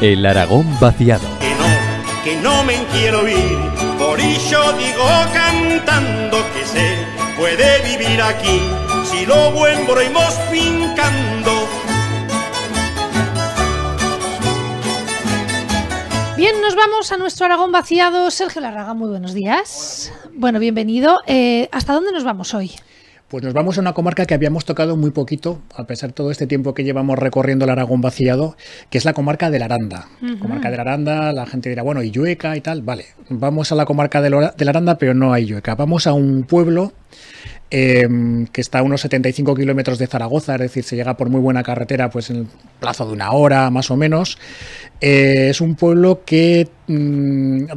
El Aragón vaciado. Que no me quiero ir, por ello digo cantando que se puede vivir aquí, si lo vuelvemos fincando. Bien, nos vamos a nuestro Aragón vaciado. Sergio Larraga, muy buenos días. Bueno, bienvenido. ¿Hasta dónde nos vamos hoy? Pues nos vamos a una comarca que habíamos tocado muy poquito, a pesar de todo este tiempo que llevamos recorriendo el Aragón vaciado, que es la comarca de la Aranda. Comarca de la Aranda, la gente dirá, bueno, ¿y Llueca y tal? Vale, vamos a la comarca de la Aranda, pero no hay Llueca. Vamos a un pueblo que está a unos 75 kilómetros de Zaragoza, es decir, se llega por muy buena carretera, pues en el plazo de una hora más o menos. Es un pueblo que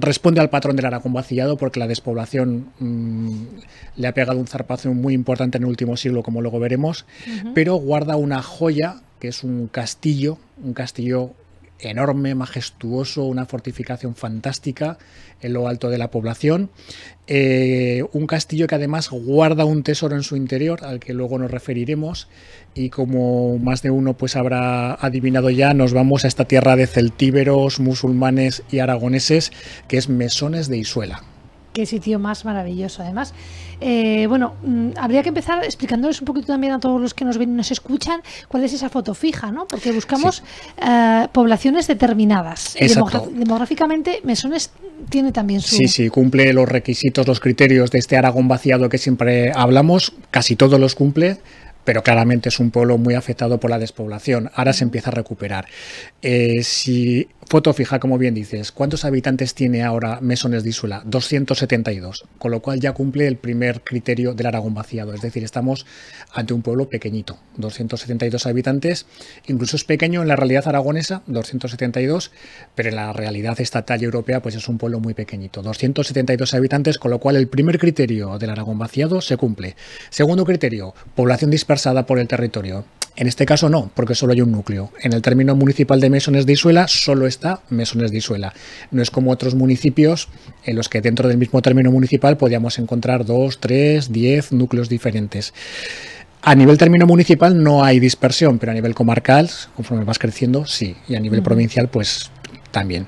responde al patrón del Aragón vaciado porque la despoblación le ha pegado un zarpazo muy importante en el último siglo, como luego veremos, pero guarda una joya que es un castillo enorme, majestuoso, una fortificación fantástica en lo alto de la población, un castillo que además guarda un tesoro en su interior al que luego nos referiremos, y como más de uno pues habrá adivinado ya, nos vamos a esta tierra de celtíberos, musulmanes y aragoneses, que es Mesones de Isuela. Qué sitio más maravilloso, además. Bueno, habría que empezar explicándoles un poquito también a todos los que nos ven y nos escuchan cuál es esa foto fija, ¿no? Porque buscamos poblaciones determinadas. Demográficamente, Mesones tiene también su... Sí, cumple los requisitos, los criterios de este Aragón vaciado que siempre hablamos, casi todos los cumple, pero claramente es un pueblo muy afectado por la despoblación. Ahora se empieza a recuperar. Si foto fija, como bien dices, ¿cuántos habitantes tiene ahora Mesones de Isuela? 272, con lo cual ya cumple el primer criterio del Aragón vaciado. Es decir, estamos ante un pueblo pequeñito, 272 habitantes. Incluso es pequeño en la realidad aragonesa, 272, pero en la realidad estatal y europea pues es un pueblo muy pequeñito. 272 habitantes, con lo cual el primer criterio del Aragón vaciado se cumple. Segundo criterio, población dispersada por el territorio. En este caso no, porque solo hay un núcleo. En el término municipal de Mesones de Isuela solo está Mesones de Isuela. No es como otros municipios en los que dentro del mismo término municipal podíamos encontrar 2, 3, 10 núcleos diferentes. A nivel término municipal no hay dispersión, pero a nivel comarcal, conforme vas creciendo, sí. Y a nivel provincial, pues también.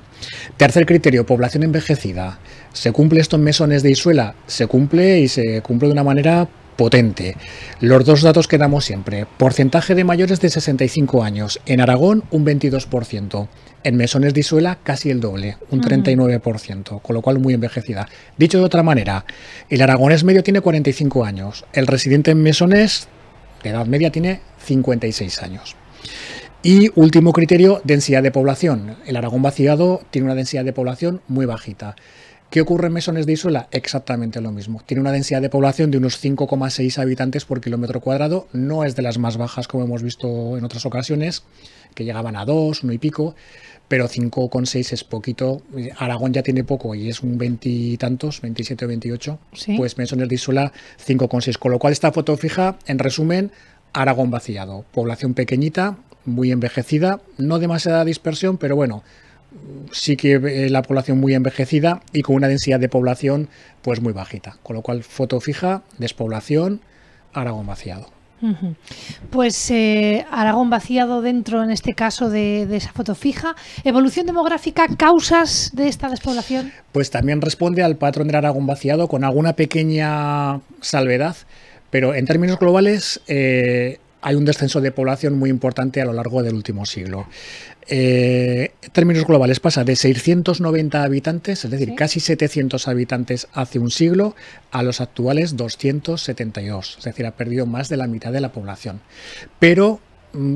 Tercer criterio, población envejecida. ¿Se cumple esto en Mesones de Isuela? Se cumple, y se cumple de una manera potente. Los dos datos que damos siempre: porcentaje de mayores de 65 años, en Aragón un 22%, en Mesones de Isuela casi el doble, un 39%, con lo cual muy envejecida. Dicho de otra manera, el aragonés medio tiene 45 años, el residente en Mesones de edad media tiene 56 años. Y último criterio, densidad de población. El Aragón vaciado tiene una densidad de población muy bajita. ¿Qué ocurre en Mesones de Isuela? Exactamente lo mismo. Tiene una densidad de población de unos 5,6 habitantes por kilómetro cuadrado. No es de las más bajas como hemos visto en otras ocasiones, que llegaban a 2, 1 y pico, pero 5,6 es poquito. Aragón ya tiene poco y es un 20 y tantos, 27 o 28. ¿Sí? Pues Mesones de Isuela 5,6. Con lo cual esta foto fija, en resumen, Aragón vaciado. Población pequeñita, muy envejecida, no demasiada dispersión, pero bueno, sí que la población muy envejecida y con una densidad de población pues muy bajita, con lo cual foto fija, despoblación, Aragón vaciado. Pues Aragón vaciado dentro, en este caso, de esa foto fija. Evolución demográfica, causas de esta despoblación. Pues también responde al patrón del Aragón vaciado con alguna pequeña salvedad, pero en términos globales hay un descenso de población muy importante a lo largo del último siglo. En términos globales pasa de 690 habitantes, es decir, casi 700 habitantes hace un siglo, a los actuales 272, es decir, ha perdido más de la mitad de la población. Pero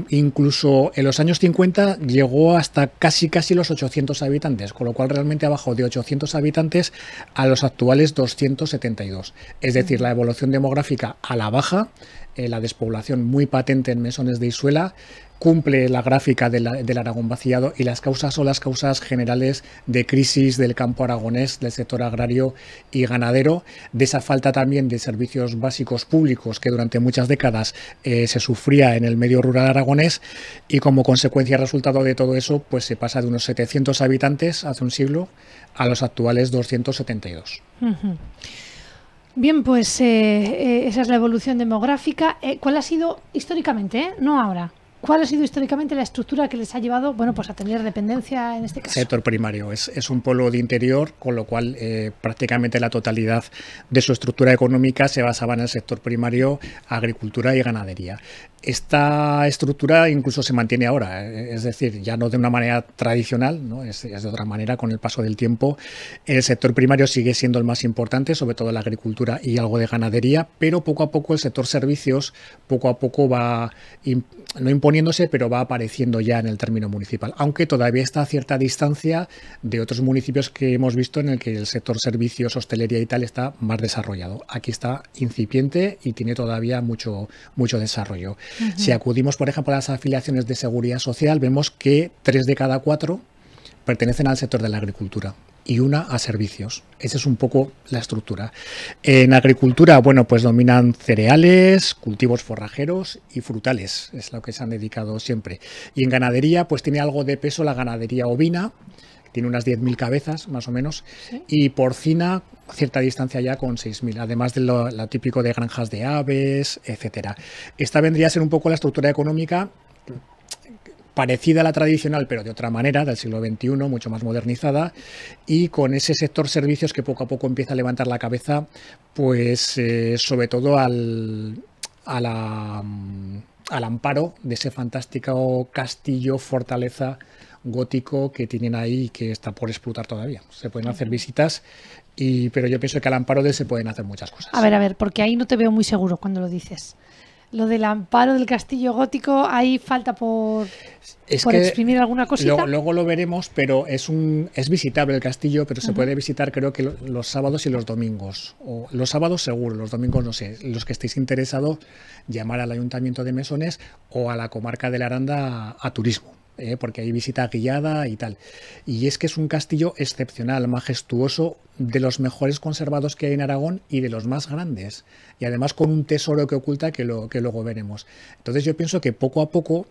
incluso en los años 50 llegó hasta casi los 800 habitantes, con lo cual realmente ha bajado de 800 habitantes a los actuales 272. Es decir, la evolución demográfica a la baja, la despoblación muy patente en Mesones de Isuela, cumple la gráfica del Aragón vaciado, y las causas son las causas generales de crisis del campo aragonés, del sector agrario y ganadero, de esa falta también de servicios básicos públicos que durante muchas décadas se sufría en el medio rural aragonés, y como consecuencia resultado de todo eso, pues se pasa de unos 700 habitantes hace un siglo a los actuales 272. Bien, pues esa es la evolución demográfica. ¿Cuál ha sido históricamente, no ahora? ¿Cuál ha sido históricamente la estructura que les ha llevado, bueno, pues a tener dependencia en este caso? Sector primario. Es un pueblo de interior, con lo cual prácticamente la totalidad de su estructura económica se basaba en el sector primario, agricultura y ganadería. Esta estructura incluso se mantiene ahora, es decir, ya no de una manera tradicional, ¿no? Es de otra manera con el paso del tiempo. El sector primario sigue siendo el más importante, sobre todo la agricultura y algo de ganadería, pero poco a poco el sector servicios poco a poco va, no imponiéndose, pero va apareciendo ya en el término municipal, aunque todavía está a cierta distancia de otros municipios que hemos visto en el que el sector servicios, hostelería y tal está más desarrollado. Aquí está incipiente y tiene todavía mucho desarrollo. Si acudimos, por ejemplo, a las afiliaciones de seguridad social, vemos que 3 de cada 4 pertenecen al sector de la agricultura y una a servicios. Esa es un poco la estructura. En agricultura, bueno, pues dominan cereales, cultivos forrajeros y frutales, es lo que se han dedicado siempre. Y en ganadería, pues tiene algo de peso la ganadería ovina, tiene unas 10.000 cabezas, más o menos, ¿sí? Y porcina, a cierta distancia ya con 6.000, además de lo típico de granjas de aves, etcétera. Esta vendría a ser un poco la estructura económica parecida a la tradicional, pero de otra manera, del siglo XXI, mucho más modernizada, y con ese sector servicios que poco a poco empieza a levantar la cabeza, pues sobre todo al amparo de ese fantástico castillo, fortaleza gótico que tienen ahí y que está por explotar todavía. Se pueden hacer visitas, pero yo pienso que al amparo de él se pueden hacer muchas cosas. A ver, porque ahí no te veo muy seguro cuando lo dices. Lo del amparo del castillo gótico, ahí falta por exprimir alguna cosita. Luego lo veremos, pero es visitable el castillo, pero se puede visitar creo que los sábados y los domingos. O los sábados seguro, los domingos no sé. Los que estéis interesados, llamar al Ayuntamiento de Mesones o a la comarca de la Aranda a turismo. Porque hay visita guiada y tal. Y es que es un castillo excepcional, majestuoso, de los mejores conservados que hay en Aragón y de los más grandes. Y además con un tesoro que oculta que luego veremos. Entonces yo pienso que poco a poco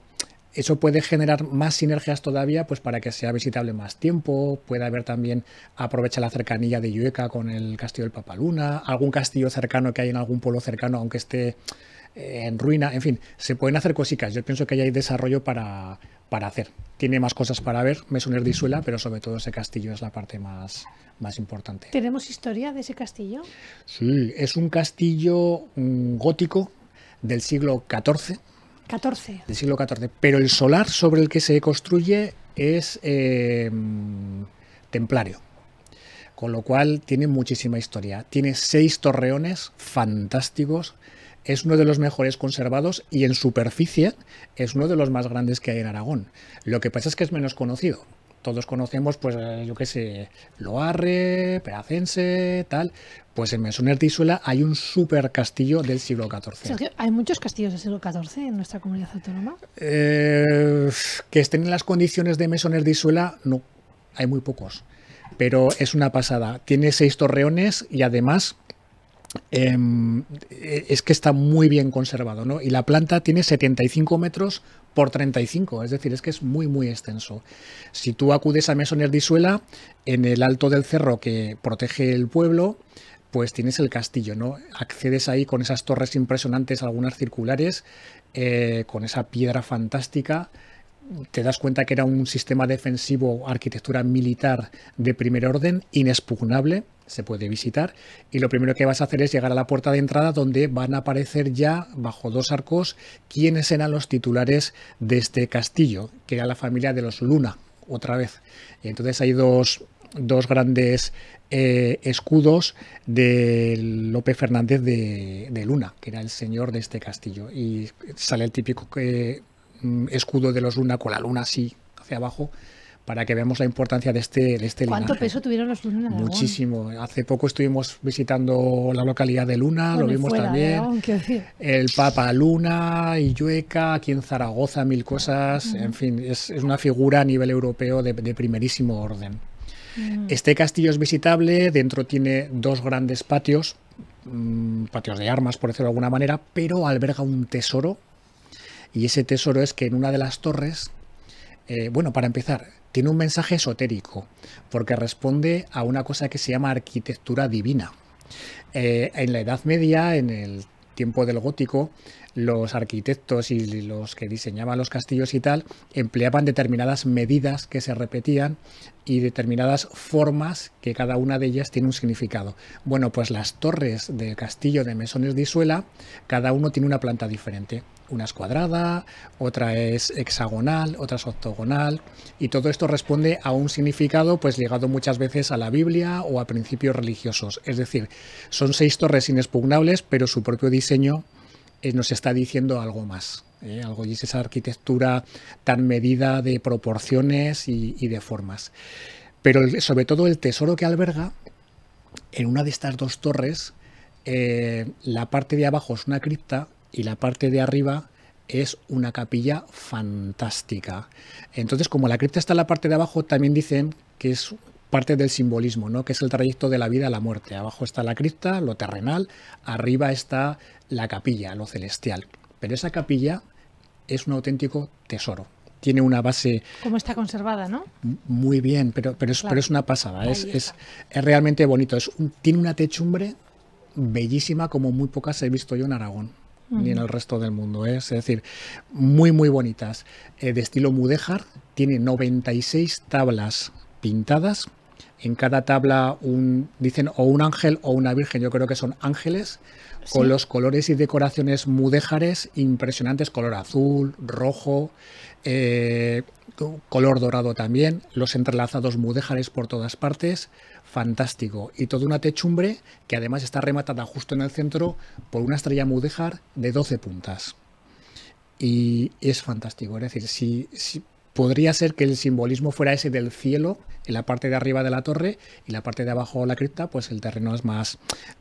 eso puede generar más sinergias todavía, pues para que sea visitable más tiempo. Puede haber también, aprovecha la cercanía de Llueca con el castillo del Papaluna, algún castillo cercano que hay en algún pueblo cercano, aunque esté en ruina, en fin, se pueden hacer cositas. Yo pienso que ahí hay desarrollo para hacer. Tiene más cosas para ver, Mesones de Isuela, pero sobre todo ese castillo es la parte más importante. ¿Tenemos historia de ese castillo? Sí, es un castillo gótico del siglo XIV. Del siglo XIV, pero el solar sobre el que se construye es templario. Con lo cual tiene muchísima historia. Tiene 6 torreones fantásticos. Es uno de los mejores conservados y en superficie es uno de los más grandes que hay en Aragón. Lo que pasa es que es menos conocido. Todos conocemos, pues, yo qué sé, Loarre, Peracense, tal. Pues en Mesones de Isuela hay un super castillo del siglo XIV. Sergio, ¿hay muchos castillos del siglo XIV en nuestra comunidad autónoma? Que estén en las condiciones de Mesones de Isuela, no. Hay muy pocos. Pero es una pasada. Tiene 6 torreones y además es que está muy bien conservado, ¿no? Y la planta tiene 75 metros por 35, es decir, es que es muy extenso. Si tú acudes a Mesones de Isuela, en el alto del cerro que protege el pueblo, pues tienes el castillo, ¿no? Accedes ahí con esas torres impresionantes, algunas circulares, con esa piedra fantástica. Te das cuenta que era un sistema defensivo, arquitectura militar de primer orden, inexpugnable, se puede visitar, y lo primero que vas a hacer es llegar a la puerta de entrada, donde van a aparecer ya, bajo 2 arcos, quiénes eran los titulares de este castillo, que era la familia de los Luna, otra vez. Y entonces hay dos grandes escudos de Lope Fernández de Luna, que era el señor de este castillo, y sale el típico escudo de los Luna con la luna así hacia abajo, para que veamos la importancia de este linaje. ¿Cuánto peso tuvieron los Luna en Aragón? Muchísimo. Hace poco estuvimos visitando la localidad de Luna, lo vimos también. Aragón, el Papa Luna, Illueca, aquí en Zaragoza, 1000 cosas. En fin, es una figura a nivel europeo de primerísimo orden. Este castillo es visitable, dentro tiene 2 grandes patios, patios de armas, por decirlo de alguna manera, pero alberga un tesoro. Y ese tesoro es que en una de las torres, bueno, para empezar, tiene un mensaje esotérico, porque responde a una cosa que se llama arquitectura divina. En la Edad Media, en el tiempo del gótico, los arquitectos y los que diseñaban los castillos y tal empleaban determinadas medidas que se repetían y determinadas formas que cada una de ellas tiene un significado. Bueno, pues las torres del castillo de Mesones de Isuela, cada uno tiene una planta diferente. Una es cuadrada, otra es hexagonal, otra es octogonal, y todo esto responde a un significado pues ligado muchas veces a la Biblia o a principios religiosos. Es decir, son 6 torres inexpugnables, pero su propio diseño nos está diciendo algo más. Algo, y es esa arquitectura tan medida de proporciones y de formas. Pero sobre todo el tesoro que alberga en una de estas 2 torres, la parte de abajo es una cripta y la parte de arriba es una capilla fantástica. Entonces, como la cripta está en la parte de abajo, también dicen que es parte del simbolismo, ¿no? Que es el trayecto de la vida a la muerte. Abajo está la cripta, lo terrenal, arriba está la capilla, lo celestial. Pero esa capilla es un auténtico tesoro. Tiene una base... Como está conservada, ¿no? Muy bien, pero es una pasada. Es realmente bonito. Tiene una techumbre bellísima como muy pocas he visto yo en Aragón. Ni en el resto del mundo, ¿eh? Es decir, muy muy bonitas, de estilo mudéjar. Tiene 96 tablas pintadas, en cada tabla dicen o un ángel o una virgen, yo creo que son ángeles, ¿sí? Con los colores y decoraciones mudéjares impresionantes, color azul, rojo, color dorado también, los entrelazados mudéjares por todas partes. Fantástico. Y toda una techumbre que además está rematada justo en el centro por una estrella mudéjar de 12 puntas. Y es fantástico. Es decir, si podría ser que el simbolismo fuera ese del cielo en la parte de arriba de la torre y la parte de abajo la cripta, pues el terreno es más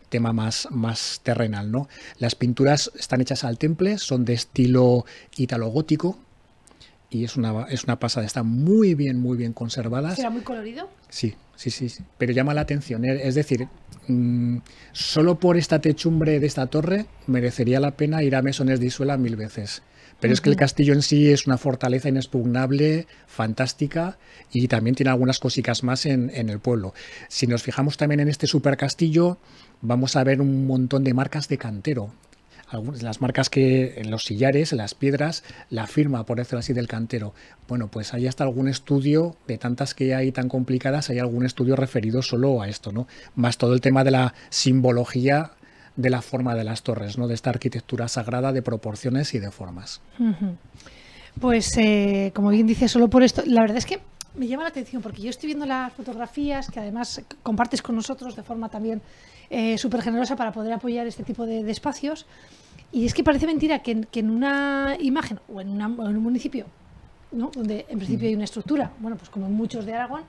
tema más terrenal, ¿no? Las pinturas están hechas al temple, son de estilo italogótico. Y es una pasada, están muy bien conservadas. ¿Será muy colorido? Sí, pero llama la atención. Es decir, solo por esta techumbre de esta torre merecería la pena ir a Mesones de Isuela 1000 veces. Pero es que el castillo en sí es una fortaleza inexpugnable, fantástica, y también tiene algunas cositas más en el pueblo. Si nos fijamos también en este supercastillo, vamos a ver un montón de marcas de cantero. Las marcas que en los sillares, en las piedras, la firma, por decirlo así, del cantero. Bueno, pues hay hasta algún estudio, de tantas que hay tan complicadas, hay algún estudio referido solo a esto, ¿no? Más todo el tema de la simbología de la forma de las torres, ¿no? De esta arquitectura sagrada de proporciones y de formas. Pues, como bien dice, solo por esto, la verdad es que me llama la atención, porque yo estoy viendo las fotografías que además compartes con nosotros de forma también súper generosa para poder apoyar este tipo de espacios. Y es que parece mentira que en una imagen o en un municipio, ¿no? Donde en principio hay una estructura, bueno, pues como en muchos de Aragón,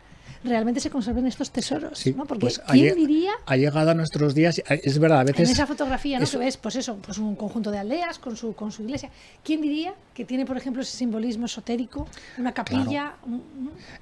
realmente se conserven estos tesoros, sí, ¿no? Porque pues ¿quién diría? Ha llegado a nuestros días, es verdad, a veces... En esa fotografía, ¿no? Que ves, pues eso, pues un conjunto de aldeas con su iglesia. ¿Quién diría que tiene, por ejemplo, ese simbolismo esotérico, una capilla? Claro.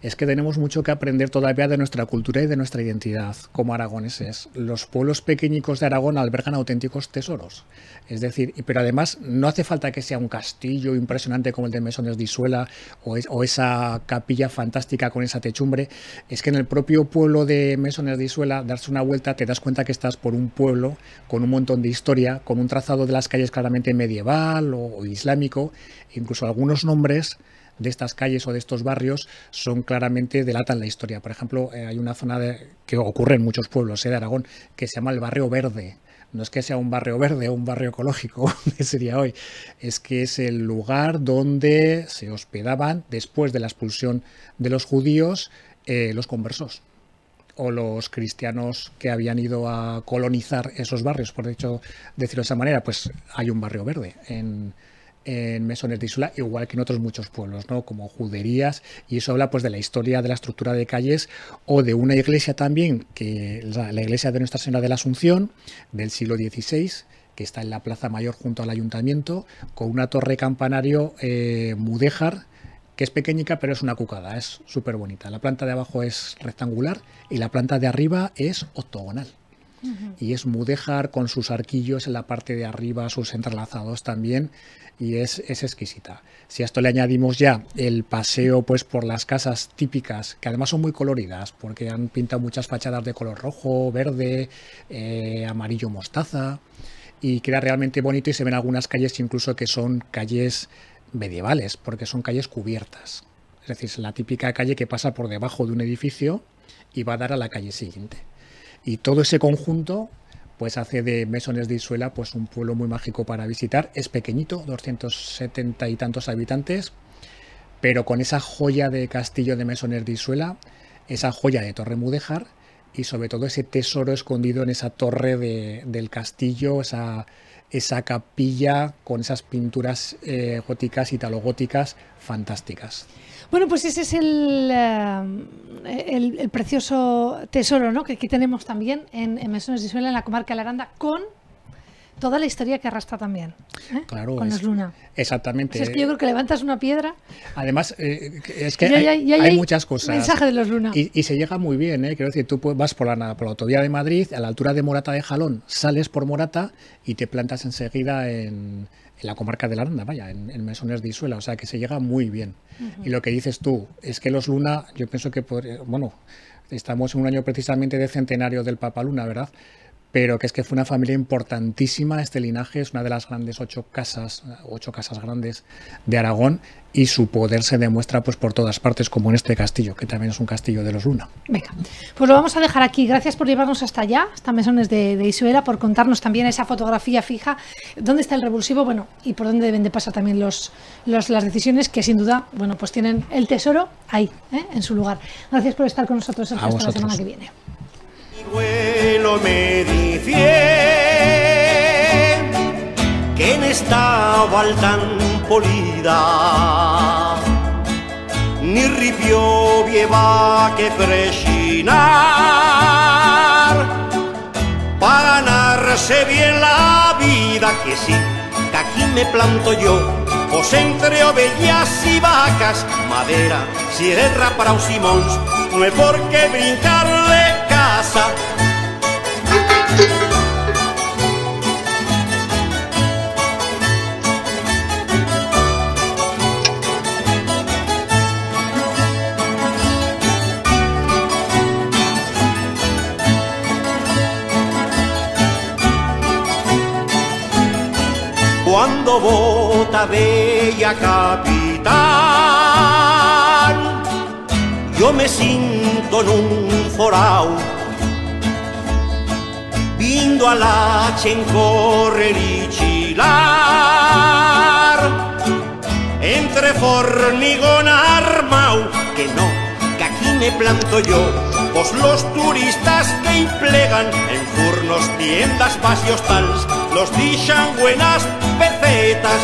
Es que tenemos mucho que aprender todavía de nuestra cultura y de nuestra identidad como aragoneses. Los pueblos pequeñicos de Aragón albergan auténticos tesoros. Es decir, pero además no hace falta que sea un castillo impresionante como el de Mesones de Isuela o esa capilla fantástica con esa techumbre. Es que en el propio pueblo de Mesones de Isuela, darse una vuelta, te das cuenta que estás por un pueblo con un montón de historia, con un trazado de las calles claramente medieval o islámico. Incluso algunos nombres de estas calles o de estos barrios son claramente delatan la historia. Por ejemplo, hay una zona que ocurre en muchos pueblos de Aragón que se llama el Barrio Verde. No es que sea un barrio verde o un barrio ecológico, que sería hoy, es que es el lugar donde se hospedaban, después de la expulsión de los judíos, los conversos o los cristianos que habían ido a colonizar esos barrios, por decirlo de esa manera. Pues hay un barrio verde en Mesones de Isuela, igual que en otros muchos pueblos, ¿no? Como juderías, y eso habla pues de la historia de la estructura de calles o de una iglesia también, que la iglesia de Nuestra Señora de la Asunción del siglo XVI, que está en la Plaza Mayor junto al ayuntamiento, con una torre campanario mudéjar, que es pequeñica pero es una cucada, es súper bonita. La planta de abajo es rectangular y la planta de arriba es octogonal. Y es mudéjar con sus arquillos en la parte de arriba, sus entrelazados también, y es exquisita. Si a esto le añadimos ya el paseo pues por las casas típicas, que además son muy coloridas, porque han pintado muchas fachadas de color rojo, verde, amarillo mostaza, y queda realmente bonito, y se ven algunas calles incluso que son calles medievales, porque son calles cubiertas. Es decir, es la típica calle que pasa por debajo de un edificio y va a dar a la calle siguiente. Y todo ese conjunto pues hace de Mesones de Isuela pues un pueblo muy mágico para visitar. Es pequeñito, 270 y tantos habitantes, pero con esa joya de castillo de Mesones de Isuela, esa joya de Torre Mudéjar y sobre todo ese tesoro escondido en esa torre del castillo, esa capilla con esas pinturas góticas, italogóticas fantásticas. Bueno, pues ese es el precioso tesoro, ¿no?, que aquí tenemos también en Mesones de Isuela, en la comarca de la Aranda, con toda la historia que arrastra también, claro, con los Luna. Exactamente. O sea, es que yo creo que levantas una piedra. Además, es que hay muchas cosas. Mensaje de los Luna. Y se llega muy bien, ¿eh? Quiero decir, tú vas por la autovía de Madrid, a la altura de Morata de Jalón, sales por Morata y te plantas enseguida en la comarca de la Aranda, vaya, en Mesones de Isuela, o sea que se llega muy bien. Y lo que dices tú, es que los Luna, yo pienso que, bueno, estamos en un año precisamente de centenario del Papa Luna, ¿verdad? Pero que es que fue una familia importantísima, este linaje es una de las grandes 8 casas grandes de Aragón, y su poder se demuestra pues por todas partes, como en este castillo, que también es un castillo de los Luna. Venga, pues lo vamos a dejar aquí. Gracias por llevarnos hasta allá, hasta Mesones de Isuela, por contarnos también esa fotografía fija, dónde está el revulsivo, bueno, y por dónde deben de pasar también las decisiones que sin duda, bueno, pues tienen el tesoro ahí, en su lugar. Gracias por estar con nosotros hasta la semana que viene. Abuelo me dice que en esta val tan polida ni ripio lleva que frechinar para ganarse bien la vida, que sí, que aquí me planto yo, pues entre ovejas y vacas, madera, sierra para un simons, no hay por qué brincarle casa. Cuando vota bella capital, yo me siento en un forao, vindo a la chen correr y chilar, entre formigón armao, que no, que aquí me planto yo, pues los turistas que implegan en furnos, tiendas, pasios tals, los dixan buenas pesetas.